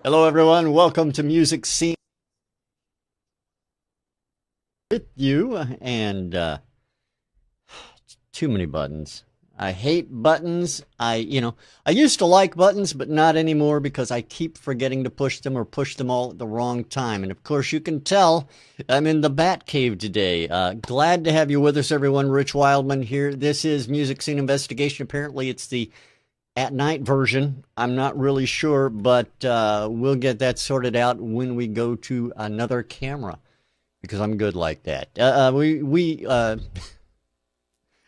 Hello, everyone. Welcome to Music Scene with you. And too many buttons. I hate buttons. I used to like buttons, but not anymore because I keep forgetting to push them or push them all at the wrong time. And of course, you can tell I'm in the Bat Cave today. Glad to have you with us, everyone. Rich Wildman here. This is Music Scene Investigation. Apparently, it's the at night version. I'm not really sure, but we'll get that sorted out when we go to another camera because I'm good like that.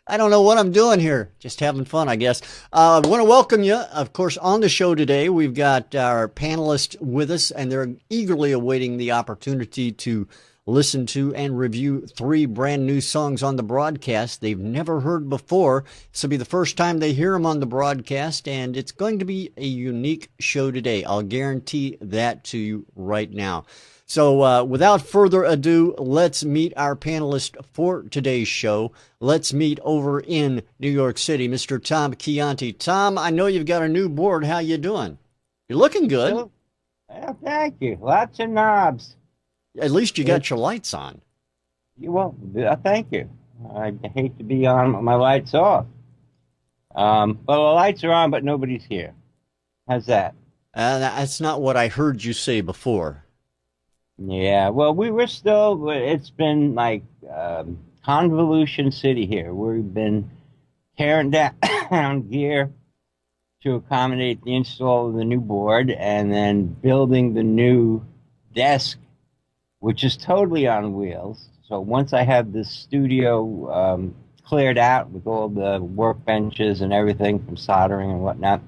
I don't know what I'm doing here. Just having fun, I guess. I want to welcome you, of course, on the show today. We've got our panelists with us, and they're eagerly awaiting the opportunity to listen to and review 3 brand new songs on the broadcast they've never heard before. This will be the first time they hear them on the broadcast, and it's going to be a unique show today. I'll guarantee that to you right now. So without further ado, let's meet our panelist for today's show. Let's meet over in New York City, Mr. Tom Chianti. Tom, I know you've got a new board. How you doing? You're looking good. Well, thank you. Lots of knobs. At least you got your lights on. Well, thank you. I hate to be on with my lights off. Well, the lights are on, but nobody's here. How's that? That's not what I heard you say before. Yeah, well, we were still, it's been like Convolution City here. We've been tearing down gear to accommodate the install of the new board and then building the new desk, which is totally on wheels. So once I have this studio cleared out with all the workbenches and everything from soldering and whatnot,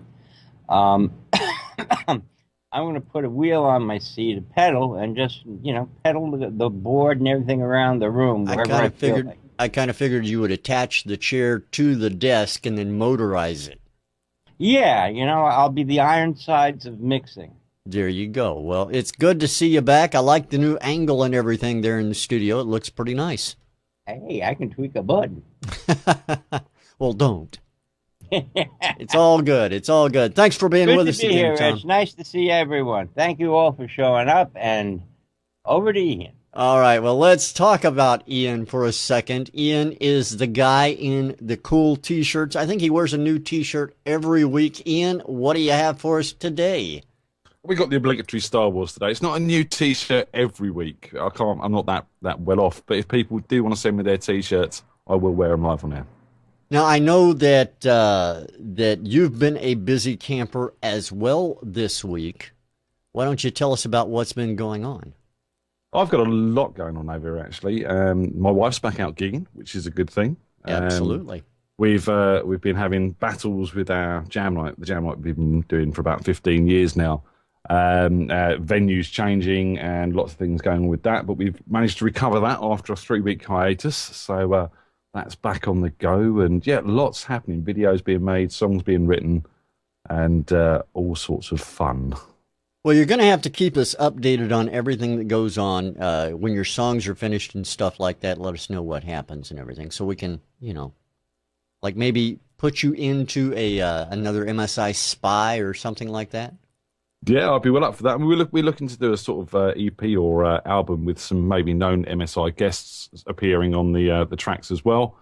I'm going to put a wheel on my seat, a pedal, and just, pedal the board and everything around the room. I kind of figured you would attach the chair to the desk and then motorize it. Yeah, I'll be the Ironsides of mixing. There you go. Well, it's good to see you back. I like the new angle and everything there in the studio. It looks pretty nice. Hey, I can tweak a button. Well, don't. It's all good. It's all good. Thanks for being with us again, here, Tom. Rich. Nice to see everyone. Thank you all for showing up, and over to Ian. All right, well, let's talk about Ian for a second. Ian is the guy in the cool T-shirts. I think he wears a new T-shirt every week. Ian, what do you have for us today? We got the obligatory Star Wars today. It's not a new T-shirt every week. I'm not that well off. But if people do want to send me their T-shirts, I will wear them live on air. Now, I know that that you've been a busy camper as well this week. Why don't you tell us about what's been going on? I've got a lot going on over here, actually. My wife's back out gigging, which is a good thing. Absolutely. We've been having battles with our jam night. The jam night we've been doing for about 15 years now. Venues changing and lots of things going on with that. But we've managed to recover that after a 3-week hiatus. So that's back on the go. And yeah, lots happening. Videos being made, songs being written, and all sorts of fun. Well, you're going to have to keep us updated on everything that goes on when your songs are finished and stuff like that. Let us know what happens and everything so we can, like maybe put you into another MSI Spy or something like that. Yeah, I'd be well up for that. I mean, we're looking to do a sort of EP or album with some maybe known MSI guests appearing on the tracks as well.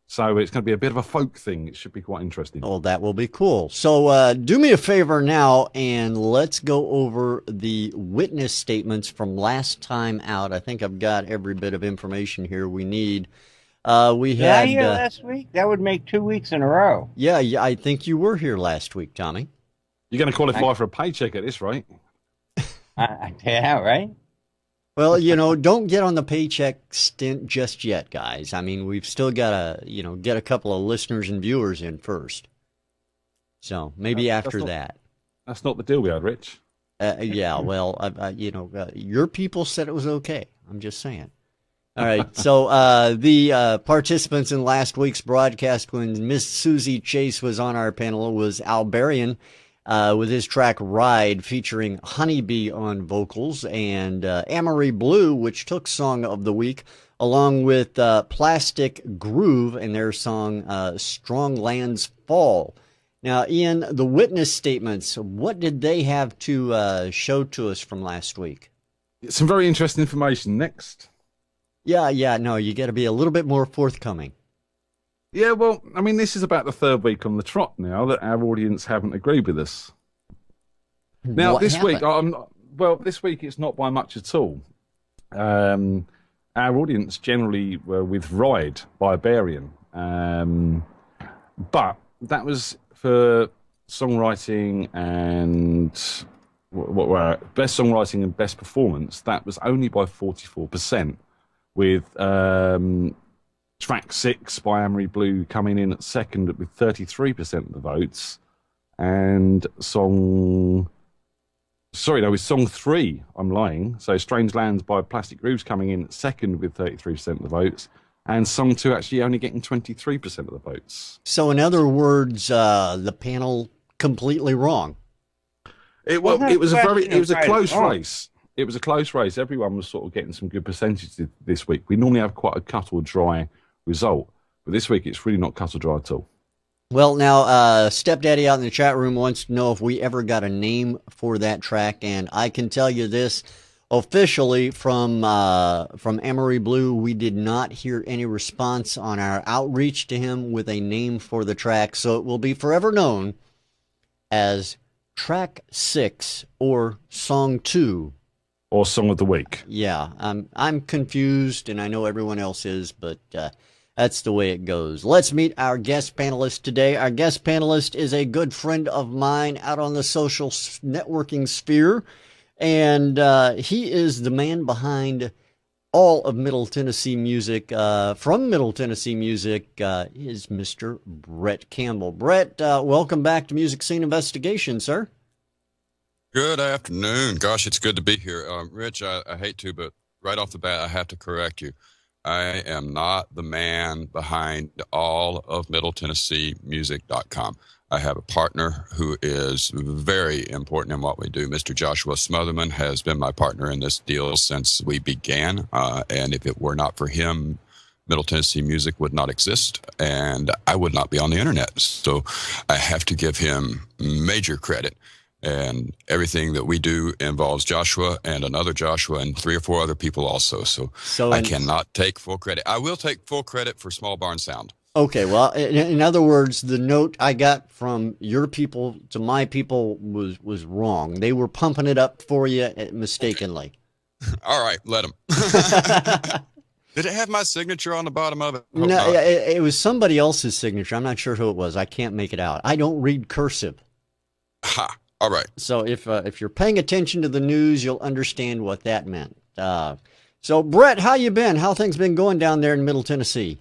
So it's going to be a bit of a folk thing. It should be quite interesting. Oh, that will be cool. So do me a favor now, and let's go over the witness statements from last time out. I think I've got every bit of information here we need. We had I here last week? That would make 2 weeks in a row. Yeah, I think you were here last week, Tommy. You're going to qualify for a paycheck at this rate. Yeah, right? Well, don't get on the paycheck stint just yet, guys. I mean, we've still got to, get a couple of listeners and viewers in first. So maybe after that. That's not the deal we had, Rich. Yeah, well, your people said it was okay. I'm just saying. All right, so the participants in last week's broadcast when Miss Susie Chase was on our panel was Albarian with his track Ride featuring Honeybee on vocals and Amory Blue, which took Song of the Week, along with Plastic Groove and their song Strong Lands Fall. Now, Ian, the witness statements, what did they have to show to us from last week? Some very interesting information next. Yeah, no, you got to be a little bit more forthcoming. Yeah, well, I mean, this is about the third week on the trot now that our audience haven't agreed with us. Now, What this happened? week, this week it's not by much at all. Our audience generally were with Ride by Barian. But that was for songwriting and what were best songwriting and best performance. That was only by 44%, with track 6 by Amory Blue coming in at second with 33% of the votes, and song 3, I'm lying. So Strange Lands by Plastic Grooves coming in at second with 33% of the votes, and song 2 actually only getting 23% of the votes. So, in other words, the panel completely wrong. It was a close race. It was a close race. Everyone was sort of getting some good percentages this week. We normally have quite a cut or dry result, but this week it's really not cut or dry at all. Well, now, Stepdaddy out in the chat room wants to know if we ever got a name for that track, and I can tell you this officially from Amory Blue, we did not hear any response on our outreach to him with a name for the track, so it will be forever known as Track 6 or Song 2. Or Song of the Week. Yeah, I'm confused, and I know everyone else is, but that's the way it goes. Let's meet our guest panelist today. Our guest panelist is a good friend of mine out on the social networking sphere, and he is the man behind all of Middle Tennessee music. From Middle Tennessee music is Mr. Bret Campbell. Bret, welcome back to Music Scene Investigation, sir. Good afternoon. Gosh, it's good to be here. Rich, I hate to, but right off the bat, I have to correct you. I am not the man behind all of MiddleTennesseeMusic.com. I have a partner who is very important in what we do. Mr. Joshua Smotherman has been my partner in this deal since we began. And if it were not for him, Middle Tennessee Music would not exist, and I would not be on the internet. So I have to give him major credit. And everything that we do involves Joshua and another Joshua and 3 or 4 other people also. So I cannot take full credit. I will take full credit for Small Barn Sound. Okay, well, in other words, the note I got from your people to my people was wrong. They were pumping it up for you mistakenly. Okay. All right, let them. Did it have my signature on the bottom of it? No, it was somebody else's signature. I'm not sure who it was. I can't make it out. I don't read cursive. Ha. All right. So if you're paying attention to the news, you'll understand what that meant. So, Bret, how you been? How things been going down there in Middle Tennessee?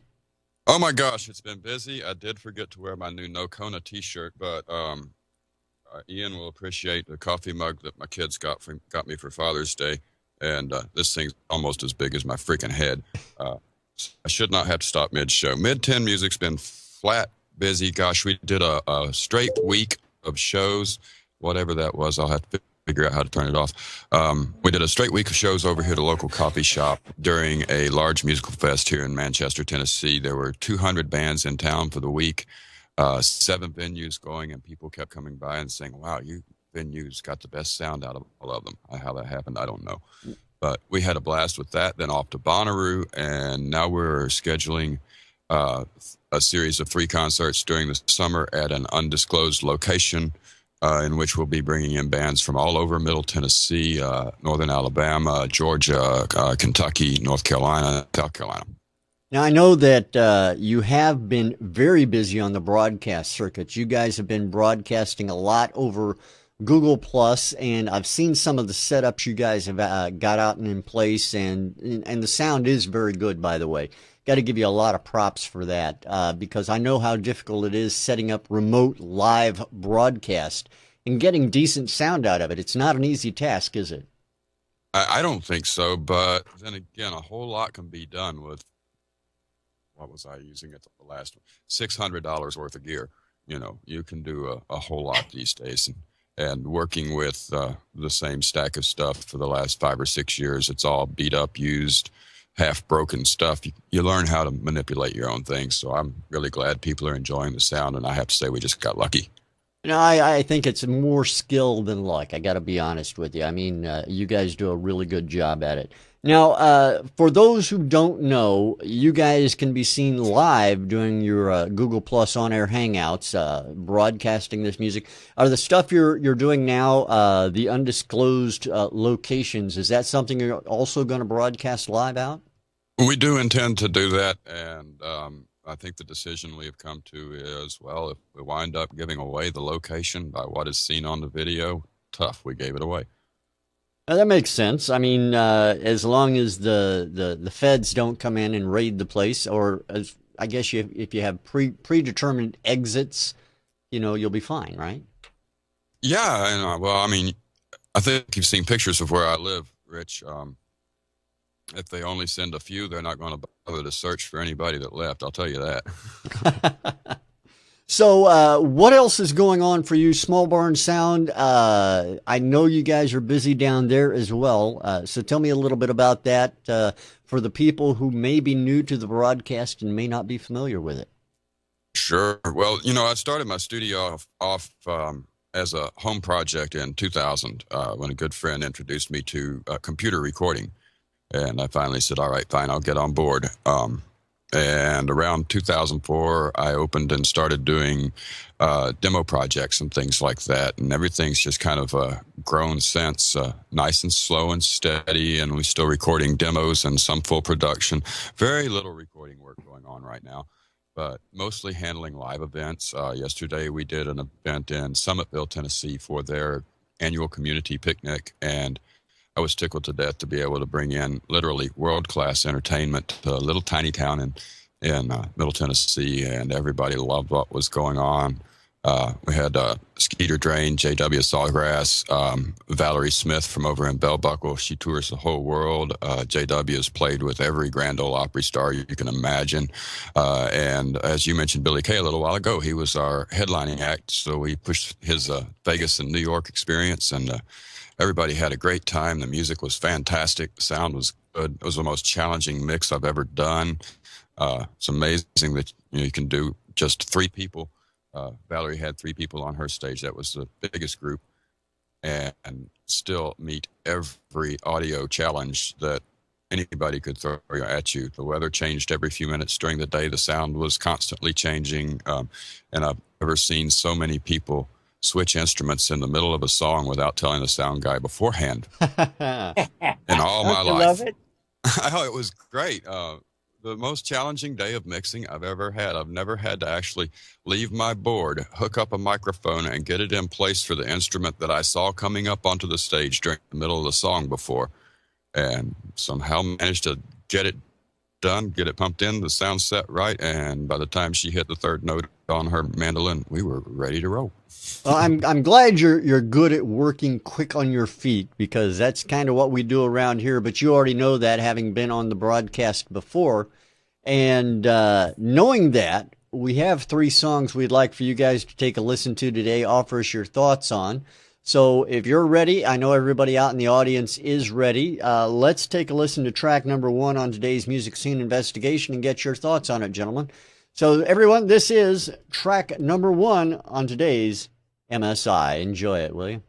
Oh, my gosh, it's been busy. I did forget to wear my new No Kona T-shirt, but Ian will appreciate the coffee mug that my kids got me for Father's Day, and this thing's almost as big as my freaking head. I should not have to stop mid-show. Mid-10 music's been flat busy. Gosh, we did a straight week of shows. Whatever that was, I'll have to figure out how to turn it off. We did a straight week of shows over here at a local coffee shop during a large musical fest here in Manchester, Tennessee. There were 200 bands in town for the week, 7 venues going, and people kept coming by and saying, wow, you venues got the best sound out of all of them. How that happened, I don't know. But we had a blast with that, then off to Bonnaroo, and now we're scheduling a series of 3 concerts during the summer at an undisclosed location, in which we'll be bringing in bands from all over Middle Tennessee, Northern Alabama, Georgia, Kentucky, North Carolina, South Carolina. Now, I know that you have been very busy on the broadcast circuit. You guys have been broadcasting a lot over Google Plus, and I've seen some of the setups you guys have got out and in place, and the sound is very good, by the way. Got to give you a lot of props for that, because I know how difficult it is setting up remote live broadcast and getting decent sound out of it. It's not an easy task, is it? I don't think so, but then again, a whole lot can be done with, what was I using at the last one? $600 worth of gear. You know, you can do a whole lot these days. And working with the same stack of stuff for the last 5 or 6 years, it's all beat up, used, half-broken stuff. You learn how to manipulate your own things. So I'm really glad people are enjoying the sound, and I have to say we just got lucky. No, I think it's more skill than luck. I got to be honest with you. I mean, you guys do a really good job at it. Now, for those who don't know, you guys can be seen live doing your Google Plus on-air hangouts, broadcasting this music. Are the stuff you're doing now, the undisclosed locations, is that something you're also going to broadcast live out? We do intend to do that, and I think the decision we have come to is, well, if we wind up giving away the location by what is seen on the video, tough, we gave it away. That makes sense. I mean, as long as the feds don't come in and raid the place, or as I guess if you have predetermined exits, you'll be fine, right? Yeah, and well, I mean, I think you've seen pictures of where I live, Rich. If they only send a few, they're not going to bother to search for anybody that left. I'll tell you that. So, what else is going on for you, Small Barn Sound? I know you guys are busy down there as well. So tell me a little bit about that for the people who may be new to the broadcast and may not be familiar with it. Sure. Well, I started my studio off as a home project in 2000 when a good friend introduced me to computer recording. And I finally said, all right, fine, I'll get on board. And around 2004, I opened and started doing demo projects and things like that. And everything's just kind of grown since, nice and slow and steady. And we're still recording demos and some full production. Very little recording work going on right now, but mostly handling live events. Yesterday, we did an event in Summitville, Tennessee for their annual community picnic. And I was tickled to death to be able to bring in literally world-class entertainment to a little tiny town in Middle Tennessee, and everybody loved what was going on. We had Skeeter Drain, J.W. Sawgrass, Valerie Smith from over in Bell Buckle. She tours the whole world. J.W. has played with every Grand Ole Opry star you can imagine. And as you mentioned Billy Kay a little while ago, he was our headlining act, so we pushed his Vegas and New York experience, and everybody had a great time. The music was fantastic. The sound was good. It was the most challenging mix I've ever done. It's amazing that you can do just 3 people. Valerie had 3 people on her stage. That was the biggest group, and still meet every audio challenge that anybody could throw at you. The weather changed every few minutes during the day. The sound was constantly changing, and I've never seen so many people switch instruments in the middle of a song without telling the sound guy beforehand in all my life. Love it? Oh, it was great. The most challenging day of mixing I've ever had. I've never had to actually leave my board, hook up a microphone, and get it in place for the instrument that I saw coming up onto the stage during the middle of the song before, and somehow managed to get it done, get it pumped in, the sound set right, and by the time she hit the 3rd note on her mandolin, we were ready to roll. Well, I'm glad you're good at working quick on your feet, because that's kind of what we do around here. But you already know that, having been on the broadcast before, and knowing that, we have 3 songs we'd like for you guys to take a listen to today. Offer us your thoughts on. So if you're ready, I know everybody out in the audience is ready. Let's take a listen to track number 1 on today's Music Scene Investigation and get your thoughts on it, gentlemen. So everyone, this is track number 1 on today's MSI. Enjoy it, will you?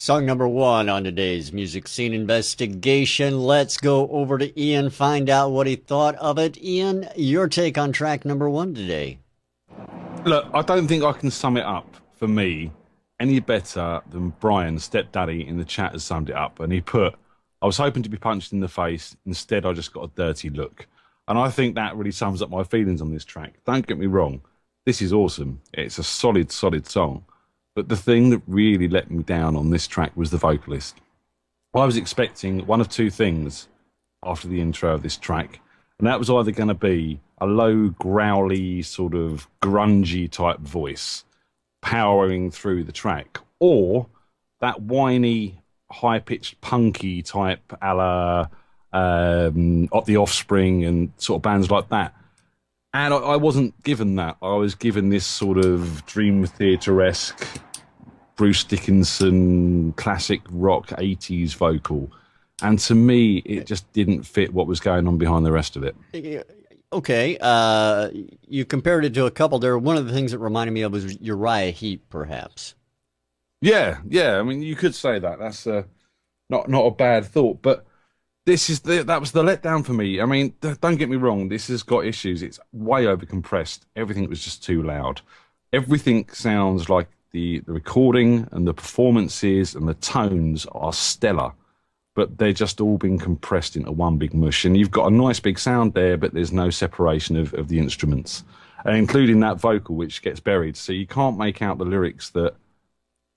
Song number 1 on today's Music Scene Investigation. Let's go over to Ian, find out what he thought of it. Ian, your take on track number 1 today. Look, I don't think I can sum it up for me any better than Brian, Stepdaddy, in the chat has summed it up. And he put, I was hoping to be punched in the face. Instead, I just got a dirty look. And I think that really sums up my feelings on this track. Don't get me wrong. This is awesome. It's a solid, solid song. But the thing that really let me down on this track was the vocalist. I was expecting one of two things after the intro of this track, and that was either going to be a low, growly, sort of grungy type voice powering through the track, or that whiny, high-pitched, punky type a la The Offspring and sort of bands like that. And I wasn't given that. I was given this sort of Dream Theater-esque Bruce Dickinson classic rock 80s vocal. And to me, it just didn't fit what was going on behind the rest of it. Okay. You compared it to a couple there. One of the things that reminded me of was Uriah Heep, perhaps. Yeah. I mean, you could say that. That's not a bad thought. But that was the letdown for me. I mean, don't get me wrong. This has got issues. It's way overcompressed. Everything was just too loud. Everything sounds like the recording and the performances and the tones are stellar, but they're just all been compressed into one big mush. And you've got a nice big sound there, but there's no separation of the instruments, including that vocal, which gets buried. So you can't make out the lyrics that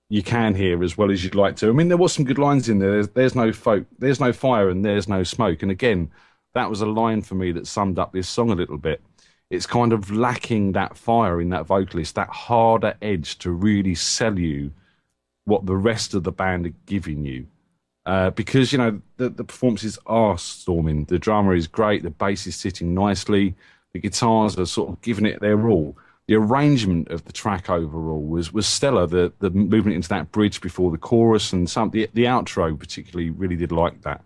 you can hear as well as you'd like to. I mean, there was some good lines in there. There's no fire and there's no smoke. And again, that was a line for me that summed up this song a little bit. It's kind of lacking that fire in that vocalist, that harder edge to really sell you what the rest of the band are giving you. Because, you know, the performances are storming. The drama is great. The bass is sitting nicely. The guitars are sort of giving it their all. The arrangement of the track overall was stellar. The movement into that bridge before the chorus and the outro particularly really did like that.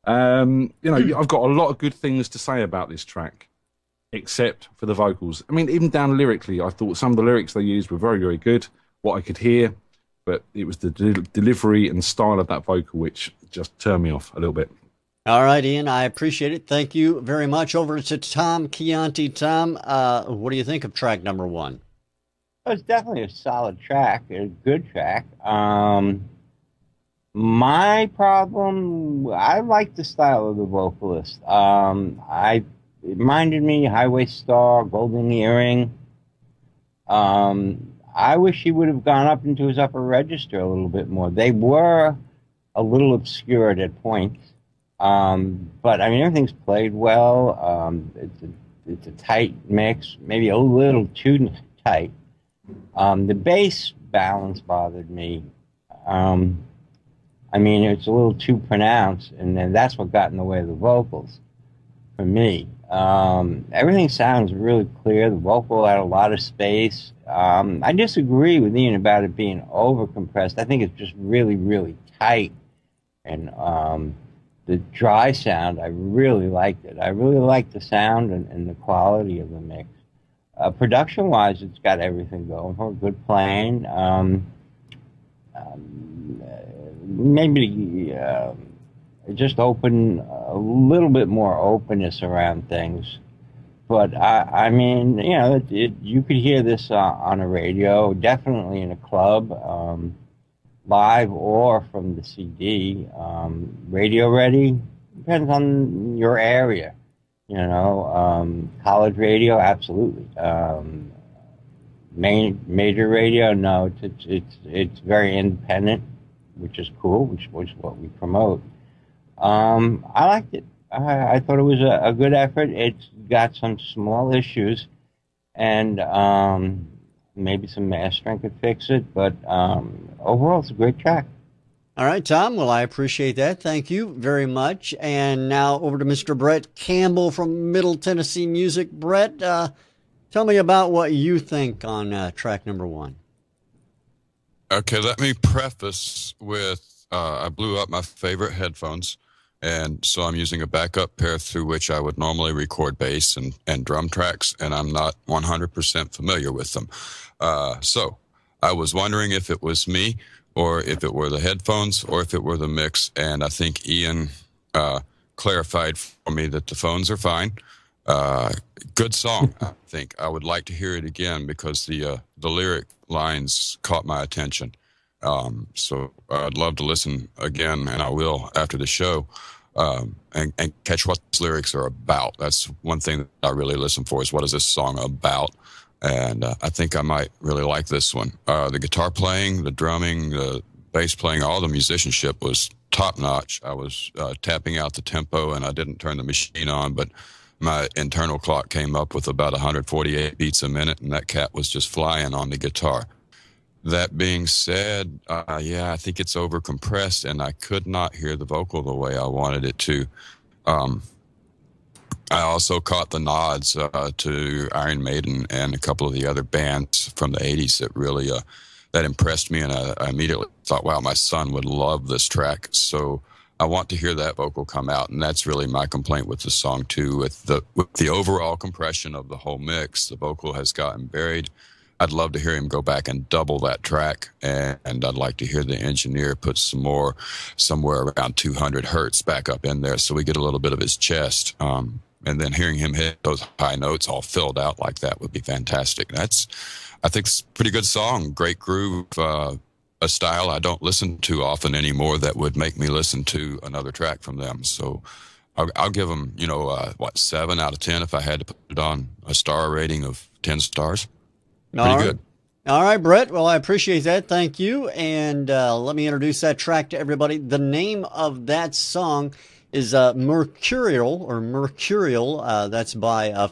You know, I've got a lot of good things to say about this track, except for the vocals. I mean, even down lyrically, I thought some of the lyrics they used were very, very good, what I could hear, but it was the delivery and style of that vocal which just turned me off a little bit. All right, Ian, I appreciate it. Thank you very much. Over to Tom Chianti. Tom, what do you think of track number 1? It was definitely a solid track, a good track. My problem, I like the style of the vocalist. It reminded me Highway Star, Golden Earring. I wish he would have gone up into his upper register a little bit more. They were a little obscured at points. But I mean, everything's played well. It's a tight mix, maybe a little too tight. The bass balance bothered me. I mean, it's a little too pronounced, and then that's what got in the way of the vocals for me. Everything sounds really clear. The vocal had a lot of space. I disagree with Ian about it being over-compressed. I think it's just really, really tight. And the dry sound, I really liked it. I really liked the sound and the quality of the mix. Production-wise, it's got everything going for it. Good playing. Maybe just open a little bit more openness around things. But I mean, you know, you could hear this on a radio, definitely in a club, live or from the CD. Radio ready, depends on your area. You know, college radio, absolutely. Major radio, no. It's very independent, which is cool, which is what we promote. I liked it. I thought it was a good effort. It's got some small issues, and maybe some mastering could fix it, but overall, it's a great track. All right, Tom. Well, I appreciate that. Thank you very much. And now over to Mr. Bret Campbell from Middle Tennessee Music. Bret, tell me about what you think on track number 1. Okay, let me preface with I blew up my favorite headphones, and so I'm using a backup pair through which I would normally record bass and drum tracks, and I'm not 100% familiar with them. So I was wondering if it was me or if it were the headphones, or if it were the mix. And I think Ian clarified for me that the phones are fine. Good song. I think I would like to hear it again because the lyric lines caught my attention. So I'd love to listen again, and I will after the show, and catch what these lyrics are about. That's one thing that I really listen for, is what is this song about? And I think I might really like this one. The guitar playing, the drumming, the bass playing, all the musicianship was top notch. I was tapping out the tempo, and I didn't turn the machine on, but my internal clock came up with about 148 beats a minute, and that cat was just flying on the guitar. That being said, I think it's over compressed, and I could not hear the vocal the way I wanted it to. I also caught the nods to Iron Maiden and a couple of the other bands from the 80s that really that impressed me, and I immediately thought, wow, my son would love this track. So I want to hear that vocal come out, and that's really my complaint with the song too. With the overall compression of the whole mix, the vocal has gotten buried. I'd love to hear him go back and double that track, and I'd like to hear the engineer put some more, somewhere around 200 hertz back up in there, so we get a little bit of his chest. And then hearing him hit those high notes all filled out like that would be fantastic. I think it's a pretty good song, great groove, a style I don't listen to often anymore that would make me listen to another track from them. So I'll give them, 7 out of 10 if I had to put it on a star rating of 10 stars. Pretty good. All right, Brett. Well, I appreciate that. Thank you. And let me introduce that track to everybody. The name of that song is Mercurial. That's by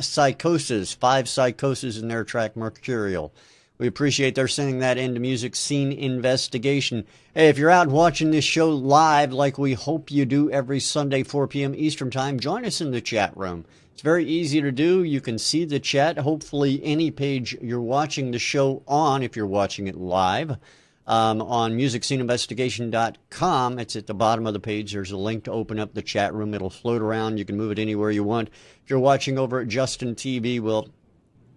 Psychosis. Psychosis in their track Mercurial. We appreciate their sending that into Music Scene Investigation. Hey, if you're out watching this show live, like we hope you do every Sunday, 4 p.m. Eastern Time, join us in the chat room. It's very easy to do. You can see the chat, hopefully any page you're watching the show on, if you're watching it live, on MusicSceneInvestigation.com. It's at the bottom of the page. There's a link to open up the chat room. It'll float around. You can move it anywhere you want. If you're watching over at Justin TV, well,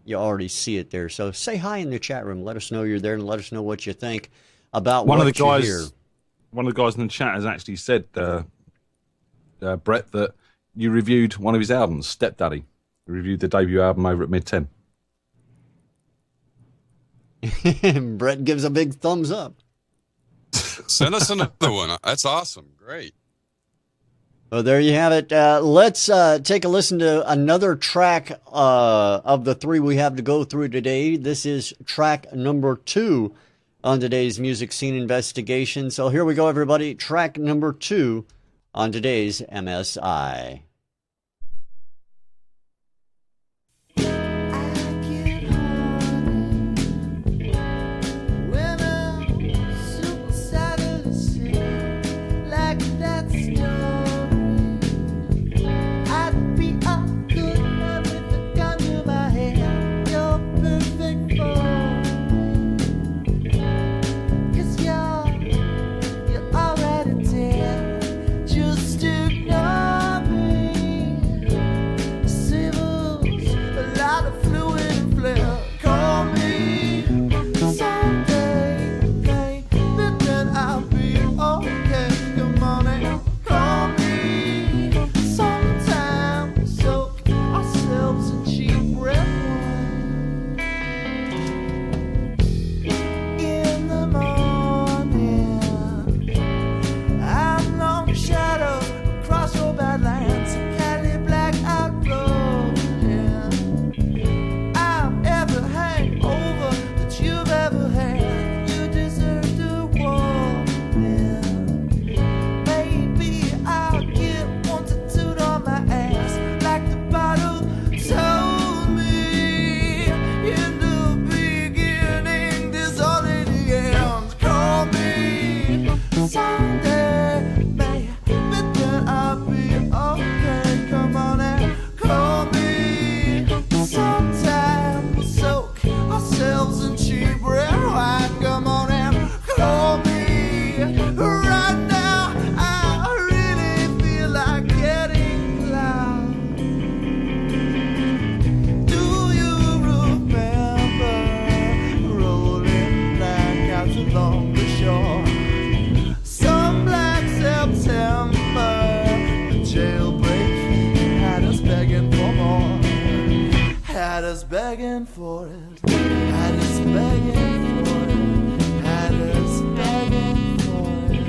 you already see it there. So say hi in the chat room. Let us know you're there, and let us know what you think about what you hear. One of the guys in the chat has actually said, Brett, that you reviewed one of his albums, Stepdaddy. You reviewed the debut album over at Mid-10. Brett gives a big thumbs up. Send us another one. That's awesome. Great. Well, there you have it. Let's take a listen to another track of the 3 we have to go through today. This is track number 2 on today's Music Scene Investigation. So here we go, everybody. Track number 2 on today's MSI. Just ignore me. begging for it. Had us begging for it. Had us begging for it.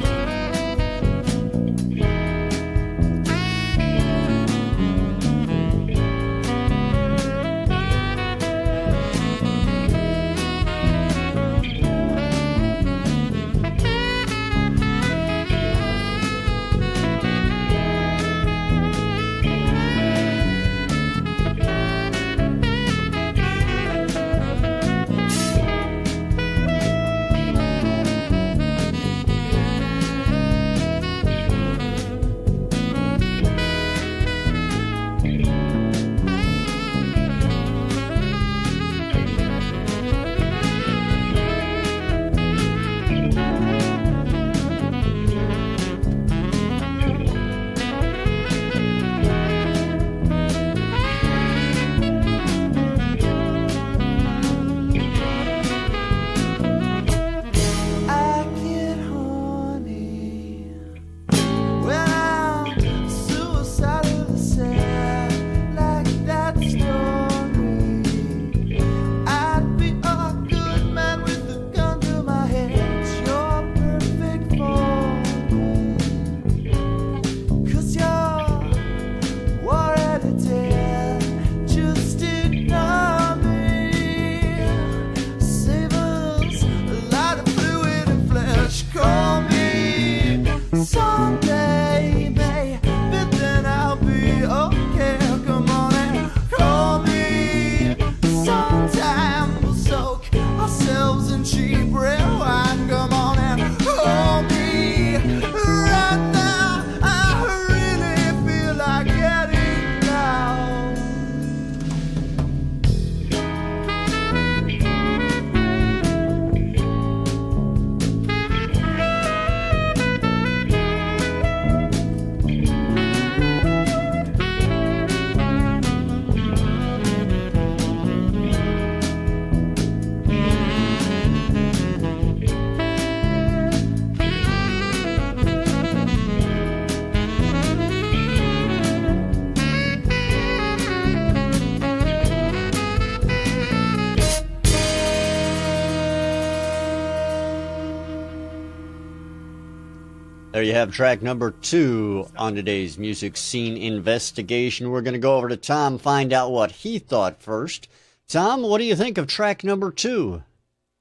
There you have track number 2 on today's Music Scene Investigation. We're going to go over to Tom, find out what he thought first. Tom, what do you think of track number 2?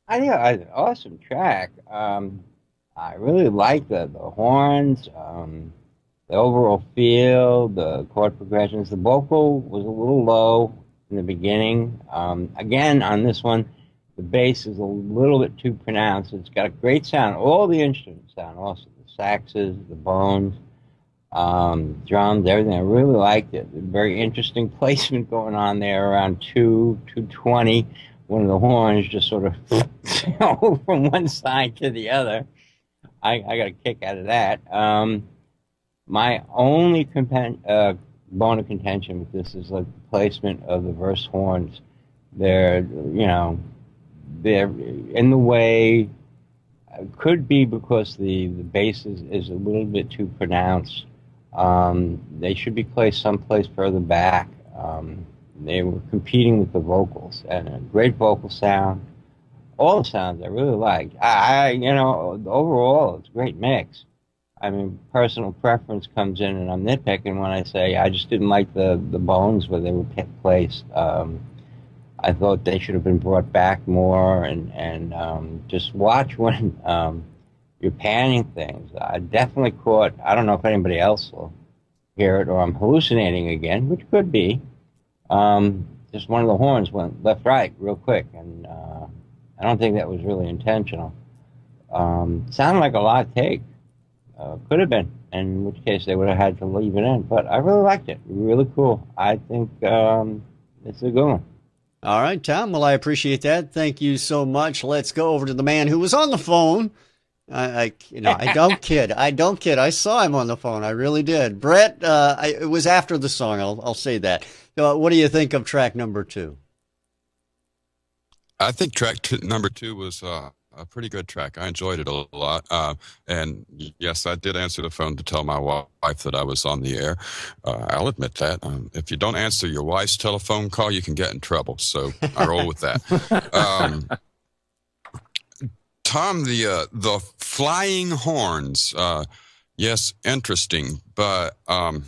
I think it was an awesome track. I really like the horns, the overall feel, the chord progressions. The vocal was a little low in the beginning. Again, on this one, the bass is a little bit too pronounced. It's got a great sound. All the instruments sound awesome. The saxes, the bones, drums, everything. I really liked it. Very interesting placement going on there around 220. One of the horns just sort of from one side to the other. I got a kick out of that. My only bone of contention with this is like the placement of the verse horns. They're in the way. Could be because the bass is a little bit too pronounced. They should be placed someplace further back. They were competing with the vocals, and a great vocal sound. All the sounds I really liked. Overall, it's a great mix. I mean, personal preference comes in, and I'm nitpicking when I say I just didn't like the bones where they were placed. I thought they should have been brought back more, and just watch when you're panning things. I definitely caught, I don't know if anybody else will hear it, or I'm hallucinating again, which could be. Just one of the horns went left-right real quick, and I don't think that was really intentional. Sounded like a live take. Could have been, in which case they would have had to leave it in. But I really liked it. Really cool. I think it's a good one. All right, Tom. Well, I appreciate that. Thank you so much. Let's go over to the man who was on the phone. I don't kid. I don't kid. I saw him on the phone. I really did. Brett, it was after the song. I'll say that. What do you think of track number 2? I think track number 2 was a pretty good track. I enjoyed it a lot. And yes, I did answer the phone to tell my wife that I was on the air. I'll admit that. If you don't answer your wife's telephone call, you can get in trouble. So I roll with that. Tom, the flying horns. Yes, interesting, but I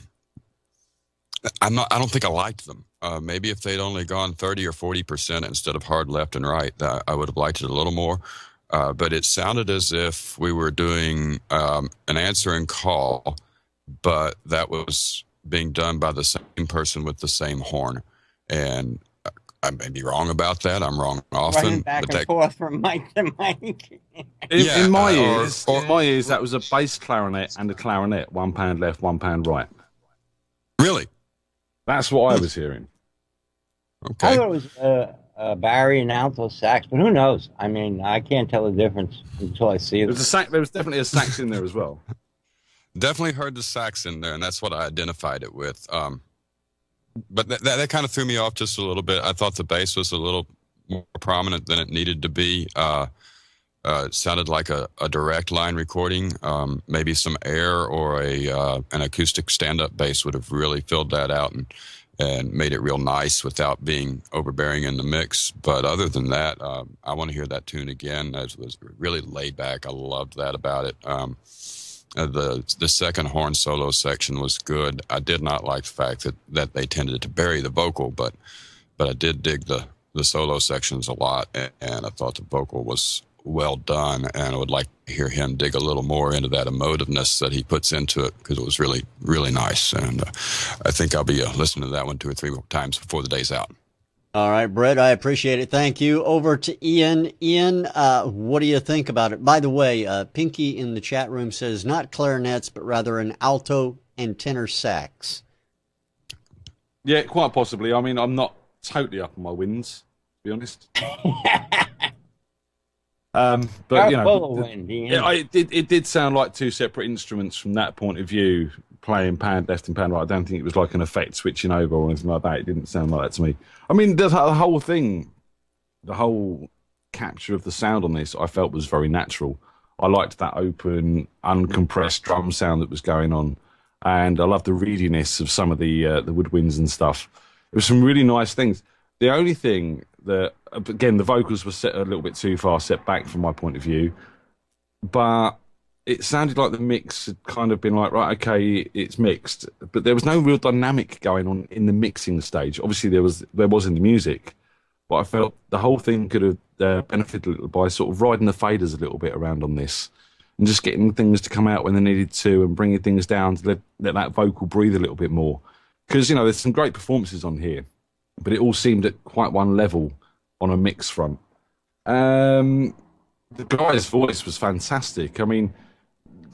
don't think I liked them. Maybe if they'd only gone 30 or 40% instead of hard left and right, I would have liked it a little more. But it sounded as if we were doing an answering call, but that was being done by the same person with the same horn. And I may be wrong about that. I'm wrong often. Running back and forth from mic to mic. In my ears, that was a bass clarinet and a clarinet, 1 pound left, 1 pound right. Really? That's what I was hearing. Okay. I thought it was a Barry and alto sax, but who knows? I mean, I can't tell the difference until I see it. There was definitely a sax in there as well. Definitely heard the sax in there, and that's what I identified it with. But that kind of threw me off just a little bit. I thought the bass was a little more prominent than it needed to be. It sounded like a direct line recording. Maybe some air or an acoustic stand-up bass would have really filled that out and made it real nice without being overbearing in the mix. But other than that, I want to hear that tune again. It was really laid back. I loved that about it. The second horn solo section was good. I did not like the fact that they tended to bury the vocal, but I did dig the solo sections a lot, and I thought the vocal was well done, and I would like to hear him dig a little more into that emotiveness that he puts into it, because it was really, really nice. And I think I'll be listening to that one 2 or 3 times before the day's out. All right, Brett, I appreciate it. Thank you. Over to Ian. Ian, what do you think about it? By the way, Pinky in the chat room says not clarinets, but rather an alto and tenor sax. Yeah, quite possibly. I mean, I'm not totally up on my winds, to be honest. But you know, it did sound like 2 separate instruments from that point of view, playing pound left and pound right. I don't think it was like an effect switching over or anything like that. It didn't sound like that to me. I mean, the whole thing, the whole capture of the sound on this, I felt was very natural. I liked that open, uncompressed drum sound that was going on, and I loved the readiness of some of the woodwinds and stuff. It was some really nice things. The only thing that, again, the vocals were set a little bit too far, set back from my point of view, but it sounded like the mix had kind of been like, right, okay, it's mixed, but there was no real dynamic going on in the mixing stage. Obviously, there was in the music, but I felt the whole thing could have benefited a little by sort of riding the faders a little bit around on this and just getting things to come out when they needed to and bringing things down to let that vocal breathe a little bit more. Because, you know, there's some great performances on here, but it all seemed at quite one level on a mix front. The guy's voice was fantastic. I mean,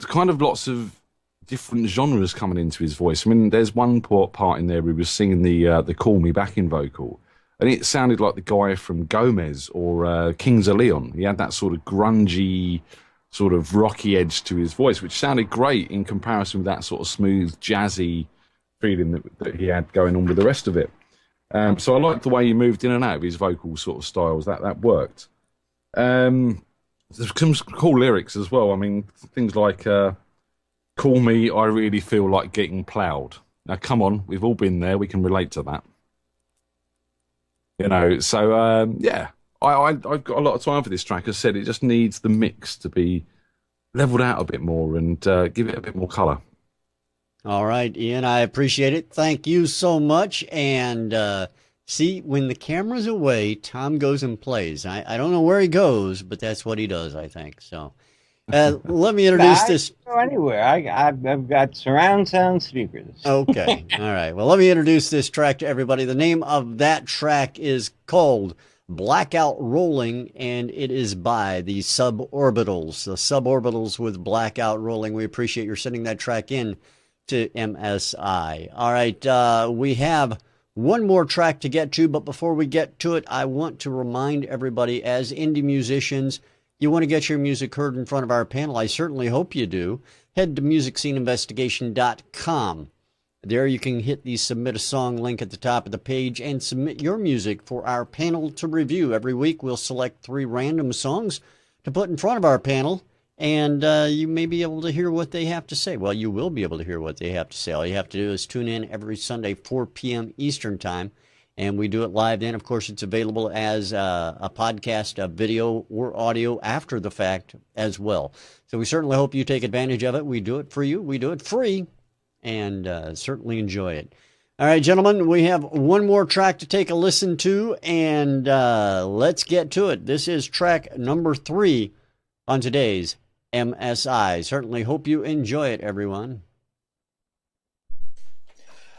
kind of lots of different genres coming into his voice. I mean, there's one part in there where he was singing the Call Me Back in vocal, and it sounded like the guy from Gomez or Kings of Leon. He had that sort of grungy, sort of rocky edge to his voice, which sounded great in comparison with that sort of smooth, jazzy feeling that he had going on with the rest of it. So I liked the way he moved in and out of his vocal sort of styles. That worked. There's some cool lyrics as well. I mean, things like "Call me, I really feel like getting ploughed." Now, come on, we've all been there. We can relate to that. You know, so yeah, I've got a lot of time for this track. As I said, it just needs the mix to be leveled out a bit more and give it a bit more colour. All right, Ian, I appreciate it. Thank you so much. And see, when the camera's away, Tom goes and plays. I don't know where he goes, but that's what he does, I think. So let me introduce this. I go anywhere. I've got surround sound speakers. Okay. All right. Well, let me introduce this track to everybody. The name of that track is called Blackout Rolling, and it is by the Sub-Orbitals. The Sub-Orbitals with Blackout Rolling. We appreciate your sending that track in to MSI. All right, we have one more track to get to, but before we get to it, I want to remind everybody, as indie musicians, you want to get your music heard in front of our panel. I certainly hope you do. Head to MusicSceneInvestigation.com. There you can hit the Submit a Song link at the top of the page and submit your music for our panel to review. Every week we'll select 3 random songs to put in front of our panel, and you may be able to hear what they have to say. Well, you will be able to hear what they have to say. All you have to do is tune in every Sunday, 4 p.m. Eastern Time, and we do it live then. Of course, it's available as a podcast, a video, or audio after the fact as well. So we certainly hope you take advantage of it. We do it for you. We do it free, and certainly enjoy it. All right, gentlemen, we have one more track to take a listen to, and let's get to it. This is track number 3 on today's MSI. Certainly hope you enjoy it, everyone.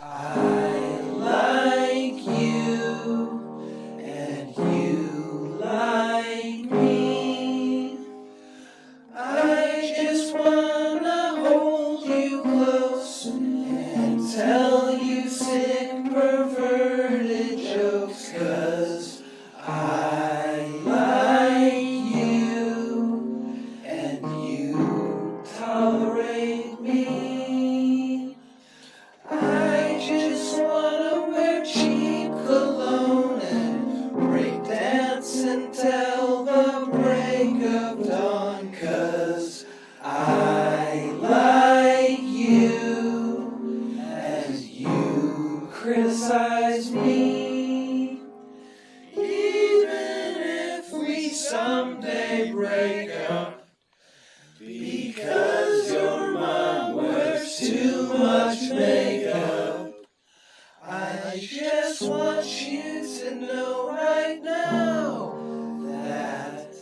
I like you, and you like me. I just wanna hold you close and tell you sick, perverted jokes, 'cause I like you, and you tolerate me. I just wanna wear cheap cologne and break dance until the break of dawn, 'cause I like you and you criticize me. Even if we someday break up, because your mom wears too much makeup, I just want you to know right now that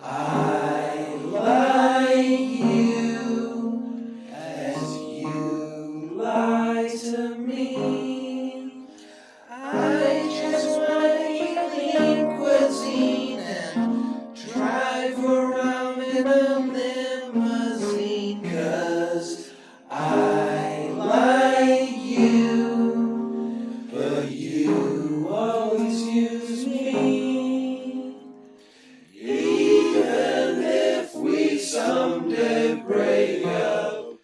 I like you as you lie to me. I just want to eat clean cuisine and drive around in a limousine, 'cause I like you, but you always use me. Even if we someday break up,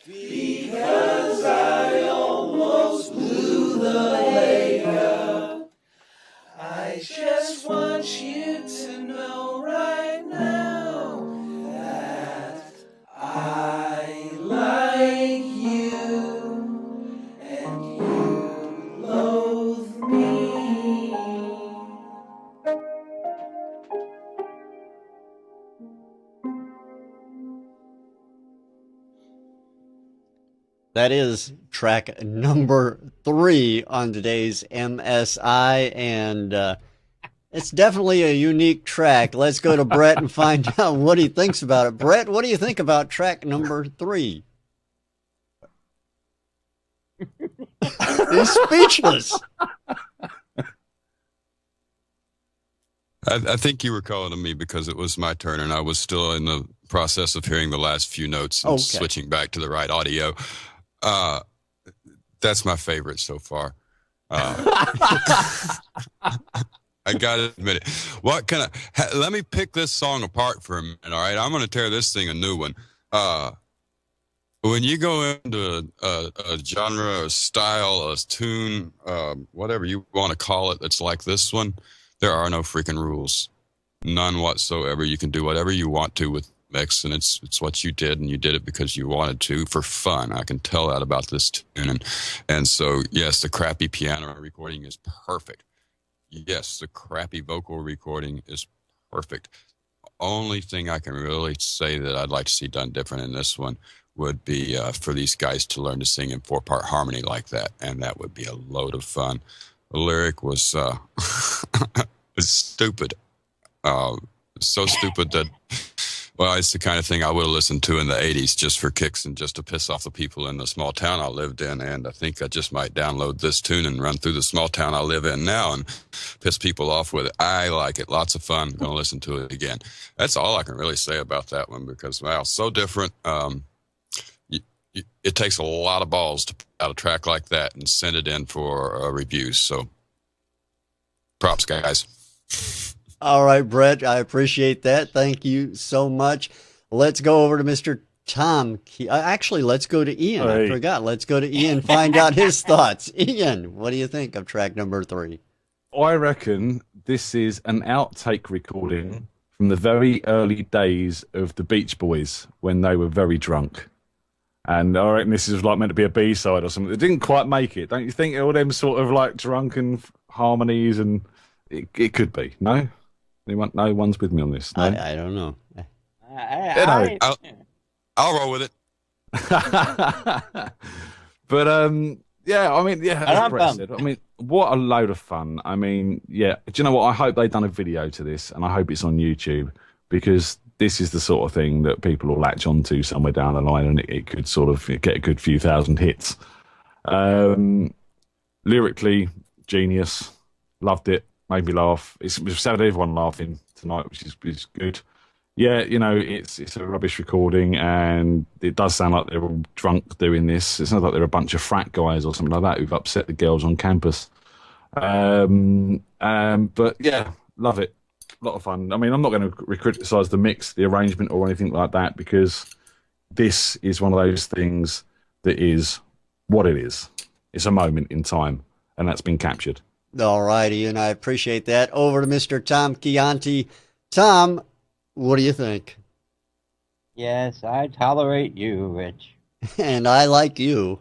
because I almost blew the leg up, I just want you to know right now that I like you and you loathe me. That is track number 3 on today's MSI, and it's definitely a unique track. Let's go to Brett and find out what he thinks about it. Brett, what do you think about track number 3? He's speechless. I think you were calling on me because it was my turn, and I was still in the process of hearing the last few notes and switching back to the right audio. That's my favorite so far. I gotta admit it. What can let me pick this song apart for a minute, all right? I'm gonna tear this thing a new one. When you go into a genre, a style, a tune, whatever you want to call it, that's like this one, there are no freaking rules. None whatsoever. You can do whatever you want to with mix, and it's what you did, and you did it because you wanted to for fun. I can tell that about this tune. And so, yes, the crappy piano recording is perfect. Yes, the crappy vocal recording is perfect. Only thing I can really say that I'd like to see done different in this one would be for these guys to learn to sing in 4-part harmony like that, and that would be a load of fun. The lyric was stupid. So stupid that, well, it's the kind of thing I would have listened to in the 80s just for kicks and just to piss off the people in the small town I lived in. And I think I just might download this tune and run through the small town I live in now and piss people off with it. I like it. Lots of fun. Going to listen to it again. That's all I can really say about that one because, wow, so different. It takes a lot of balls to put out a track like that and send it in for reviews. So props, guys. All right, Brett, I appreciate that. Thank you so much. Let's go over to Mr. Tom. Actually, let's go to Ian. Hey. I forgot. Let's go to Ian, find out his thoughts. Ian, what do you think of track number 3? I reckon this is an outtake recording from the very early days of the Beach Boys when they were very drunk. And I reckon this is like meant to be a B-side or something. It didn't quite make it, don't you think? All them sort of like drunken harmonies, and it could be. No? Anyone? No one's with me on this. No? I don't know. I'll roll with it. But yeah, I mean, yeah, as Brett said, I mean, what a load of fun. I mean, yeah, do you know what? I hope they've done a video to this, and I hope it's on YouTube, because this is the sort of thing that people will latch onto somewhere down the line, and it could sort of get a good few thousand hits. Lyrically, genius. Loved it. Made me laugh. We've had everyone laughing tonight, which is good. Yeah, you know, it's a rubbish recording, and it does sound like they're all drunk doing this. It sounds like they're a bunch of frat guys or something like that who've upset the girls on campus. But yeah, love it. A lot of fun. I mean, I'm not going to criticise the mix, the arrangement, or anything like that, because this is one of those things that is what it is. It's a moment in time, and that's been captured. All right, Ian, I appreciate that. Over to Mr. Tom Chianti. Tom, what do you think? Yes, I tolerate you, Rich. And I like you.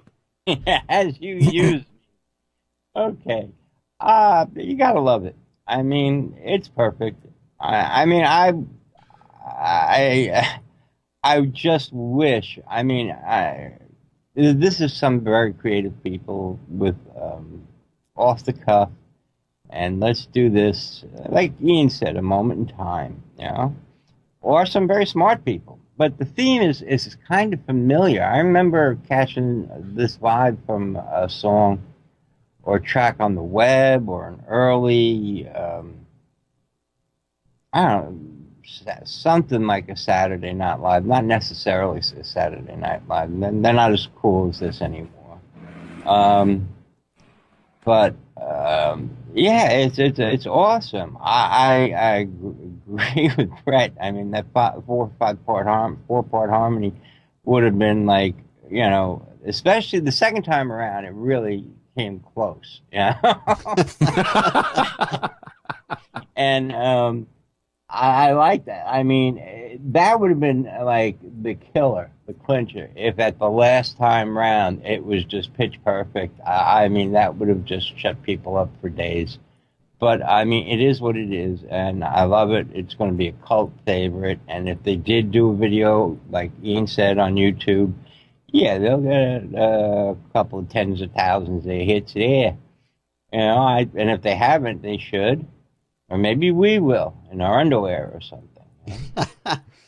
As you use me. Okay. You gotta love it. I mean, it's perfect. I just wish. I mean, this is some very creative people with off the cuff, and let's do this, like Ian said, a moment in time, you know, or some very smart people. But the theme is kind of familiar. I remember catching this vibe from a song or a track on the web, or an early, I don't know, something like a Saturday Night Live. Not necessarily a Saturday Night Live. They're not as cool as this anymore. Yeah, it's awesome. I agree with Brett. I mean, that 4 or 5 part four-part harmony would have been like, you know, especially the second time around, it really came close. Yeah. And I like that. I mean, that would have been like the killer, the clincher, if at the last time round it was just pitch perfect. I mean, that would have just shut people up for days. But, I mean, it is what it is, and I love it. It's going to be a cult favorite, and if they did do a video, like Ian said, on YouTube, yeah, they'll get a couple of tens of thousands of hits there. You know, and if they haven't, they should. Or maybe we will, in our underwear or something.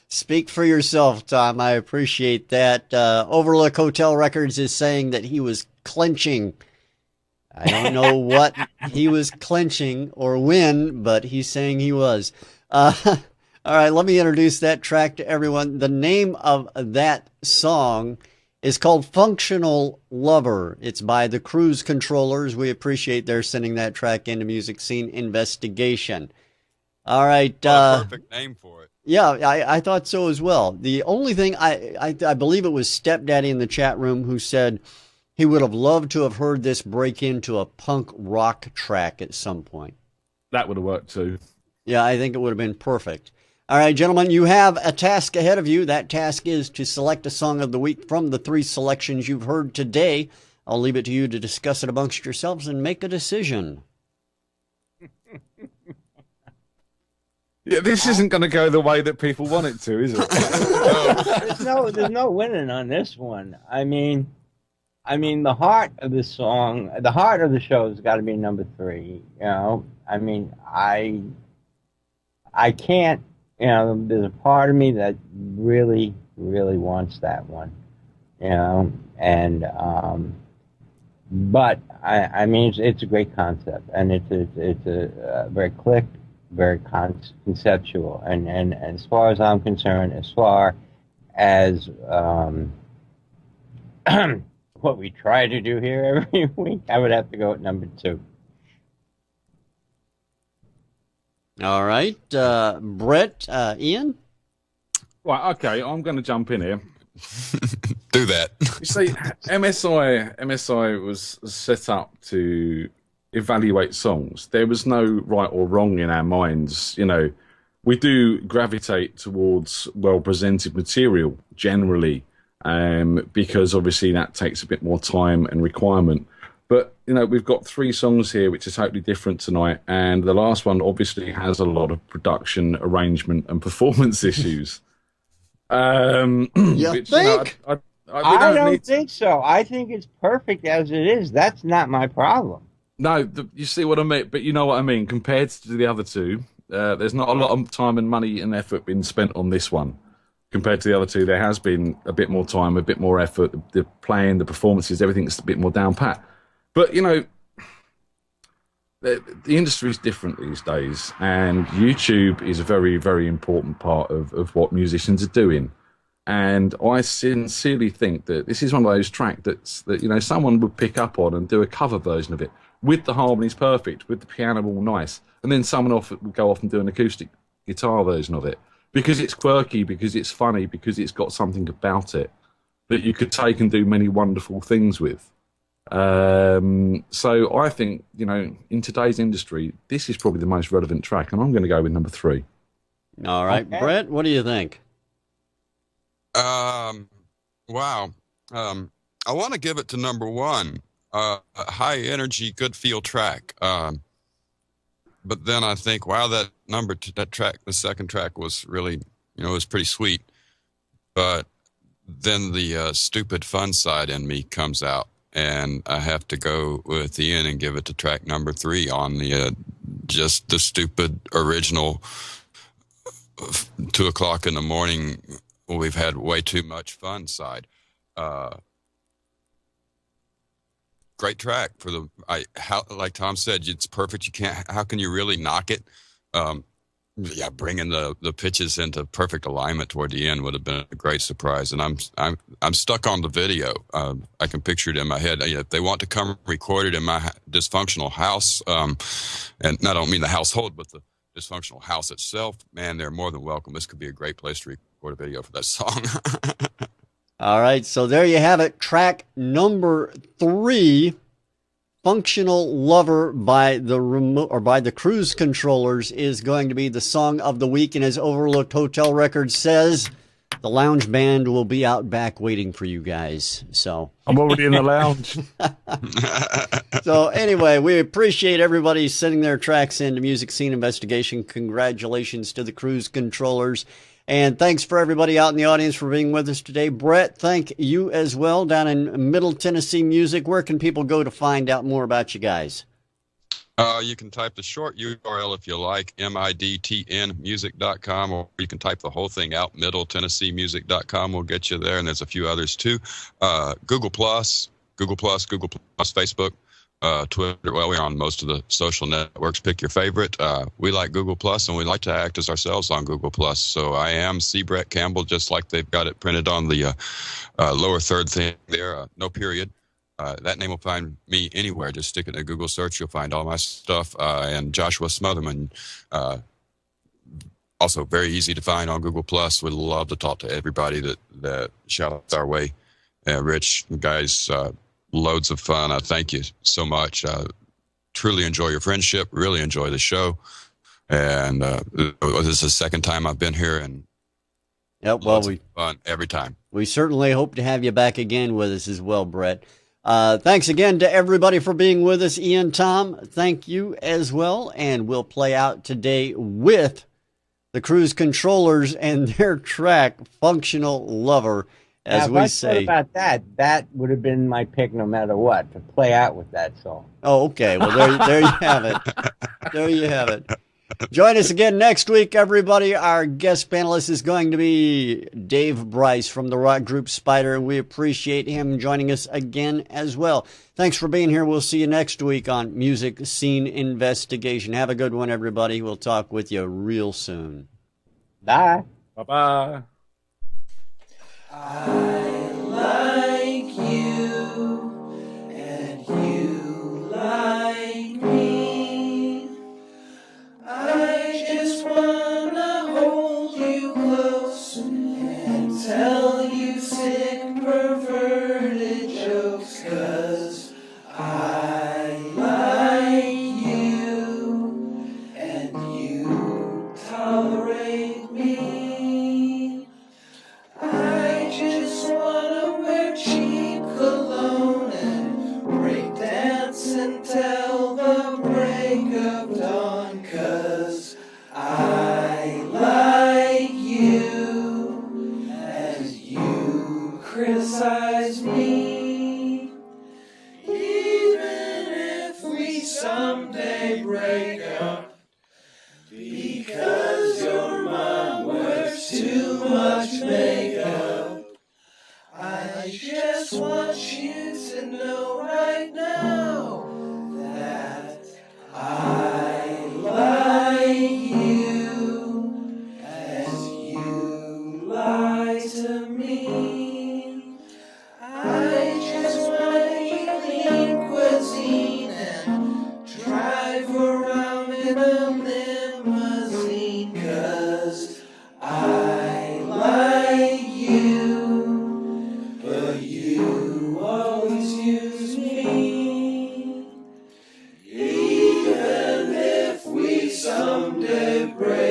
Speak for yourself, Tom. I appreciate that. Overlook Hotel Records is saying that he was clenching. I don't know what he was clenching or when, but he's saying he was. All right, let me introduce that track to everyone. The name of that song is called Functional Lover. It's by the Cruise Controllers. We appreciate their sending that track into Music Scene Investigation. All right. Perfect name for it. Yeah, I thought so as well. The only thing, I believe it was Stepdaddy in the chat room who said he would have loved to have heard this break into a punk rock track at some point. That would have worked too. Yeah, I think it would have been perfect. All right, gentlemen, you have a task ahead of you. That task is to select a song of the week from the 3 selections you've heard today. I'll leave it to you to discuss it amongst yourselves and make a decision. Yeah, this isn't going to go the way that people want it to, is it? There's no winning on this one. I mean, the heart of the song, the heart of the show has got to be number 3. You know, I mean, I can't. You know, there's a part of me that really, really wants that one. You know, and but I mean, it's a great concept, and it's a very click, very conceptual, and as far as I'm concerned, as far as what we try to do here every week, I would have to go at number 2. All right, Brett, Ian? Right, okay, I'm going to jump in here. Do that. You see, MSI was set up to evaluate songs. There was no right or wrong in our minds. You know, we do gravitate towards well-presented material generally, because obviously that takes a bit more time and requirement. But, we've got 3 songs here which are totally different tonight, and the last one obviously has a lot of production, arrangement, and performance issues. You which, think? I don't think so. I think it's perfect as it is. That's not my problem. No, you see what I mean? But you know what I mean? Compared to the other two, there's not a lot of time and money and effort being spent on this one. Compared to the other two, there has been a bit more time, a bit more effort. The playing, the performances, everything's a bit more down pat. But, the industry is different these days, and YouTube is a very, very important part of what musicians are doing. And I sincerely think that this is one of those tracks that someone would pick up on and do a cover version of it with the harmonies perfect, with the piano all nice, and then someone would go off and do an acoustic guitar version of it because it's quirky, because it's funny, because it's got something about it that you could take and do many wonderful things with. So I think, in today's industry, this is probably the most relevant track, and I'm going to go with number 3. All right, okay. Brett, what do you think? Wow. I want to give it to number 1, a high energy, good feel track. But then I think, wow, that track, the second track was really, it was pretty sweet. But then the stupid fun side in me comes out, and I have to go with Ian and give it to track number 3 on the just the stupid original 2 o'clock in the morning. We've had way too much fun side. Great track for like Tom said, it's perfect. How can you really knock it? Bringing the pitches into perfect alignment toward the end would have been a great surprise. And I'm stuck on the video. I can picture it in my head. If they want to come record it in my dysfunctional house, and I don't mean the household, but the dysfunctional house itself, man, they're more than welcome. This could be a great place to record a video for that song. All right, so there you have it. Track number 3, "Functional Lover" by the Cruise Controllers, is going to be the song of the week. And as Overlooked Hotel Records says, the lounge band will be out back waiting for you guys. So I'm already in the lounge. So anyway, we appreciate everybody sending their tracks into Music Scene Investigation. Congratulations to the Cruise Controllers. And thanks for everybody out in the audience for being with us today. Brett, thank you as well down in Middle Tennessee Music. Where can people go to find out more about you guys? You can type the short URL if you like, midtnmusic.com, or you can type the whole thing out, middletennesseemusic.com will get you there, and there's a few others too. Google+, Facebook, Twitter. Well, we're on most of the social networks. Pick your favorite. We like Google+, and we like to act as ourselves on Google+. So I am C Bret Campbell, just like they've got it printed on the lower third thing there, no period. That name will find me anywhere. Just stick it in a Google search. You'll find all my stuff. And Joshua Smotherman, also very easy to find on Google+. We'd love to talk to everybody that shouts our way. Rich, guys, loads of fun. I thank you so much. Truly enjoy your friendship. Really enjoy the show. And this is the second time I've been here, and fun every time. We certainly hope to have you back again with us as well, Brett. Thanks again to everybody for being with us. Ian, Tom, thank you as well. And we'll play out today with the Cruise Controllers and their track, "Functional Lover." As we say about that would have been my pick no matter what, to play out with that song. Oh, okay. Well, there you have it. There you have it. Join us again next week, everybody. Our guest panelist is going to be Dave Bryce from the rock group Spider, and we appreciate him joining us again as well. Thanks for being here. We'll see you next week on Music Scene Investigation. Have a good one, everybody. We'll talk with you real soon. Bye. Bye-bye. I like you, and you like me. I just wanna hold you close and tell you sick, perverted jokes, 'cause I like you, and you tolerate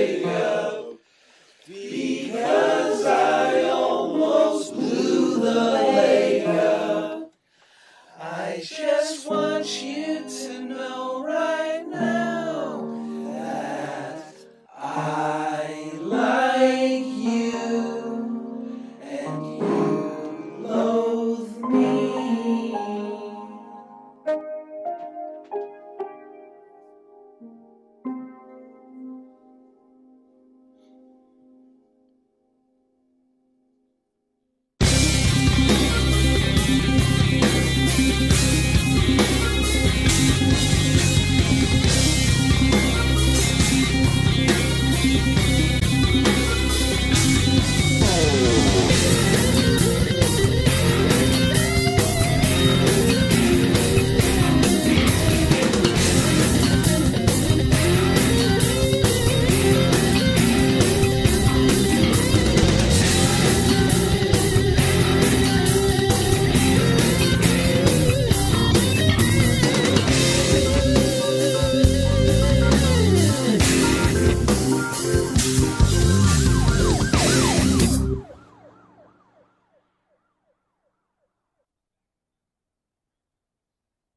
radio. Because